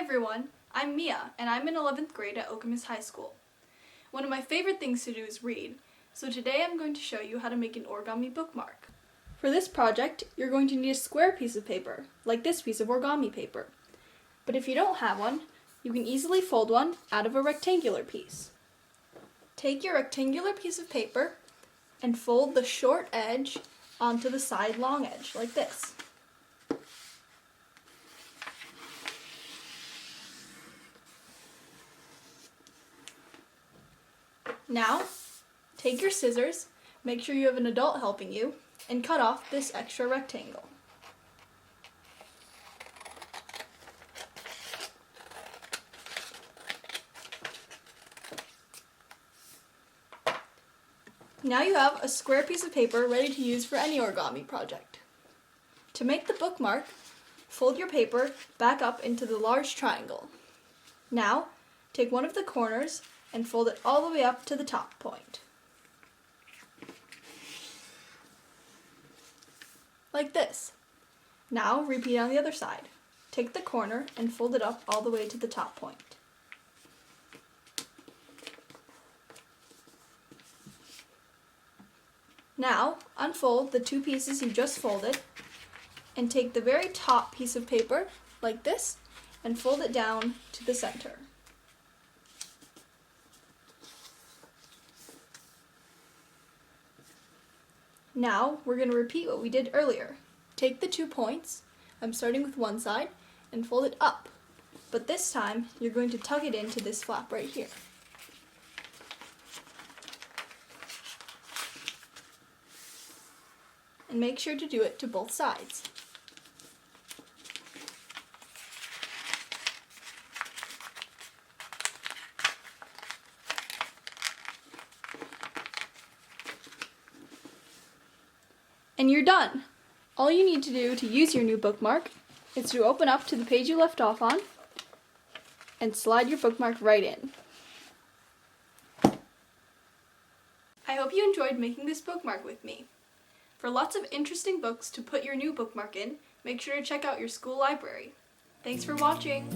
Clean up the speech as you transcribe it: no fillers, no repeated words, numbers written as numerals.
everyone, I'm Mia, and I'm in 11th grade at Okemos High School. One of my favorite things to do is read, so today I'm going to show you how to make an origami bookmark. For this project, you're going to need a square piece of paper, like this piece of origami paper. But if you don't have one, you can easily fold one out of a rectangular piece. Take your rectangular piece of paper and fold the short edge onto the side long edge, like this. Now, take your scissors, make sure you have an adult helping you, and cut off this extra rectangle. Now you have a square piece of paper ready to use for any origami project. To make the bookmark, fold your paper back up into the large triangle. Now, take one of the corners and fold it all the way up to the top point. Like this. Now repeat on the other side. Take the corner and fold it up all the way to the top point. Now unfold the two pieces you just folded and take the very top piece of paper, like this, and fold it down to the center. Now we're going to repeat what we did earlier. Take the 2 points, I'm starting with one side, and fold it up. But this time you're going to tuck it into this flap right here. And make sure to do it to both sides. And you're done! All you need to do to use your new bookmark is to open up to the page you left off on and slide your bookmark right in. I hope you enjoyed making this bookmark with me. For lots of interesting books to put your new bookmark in, make sure to check out your school library. Thanks for watching!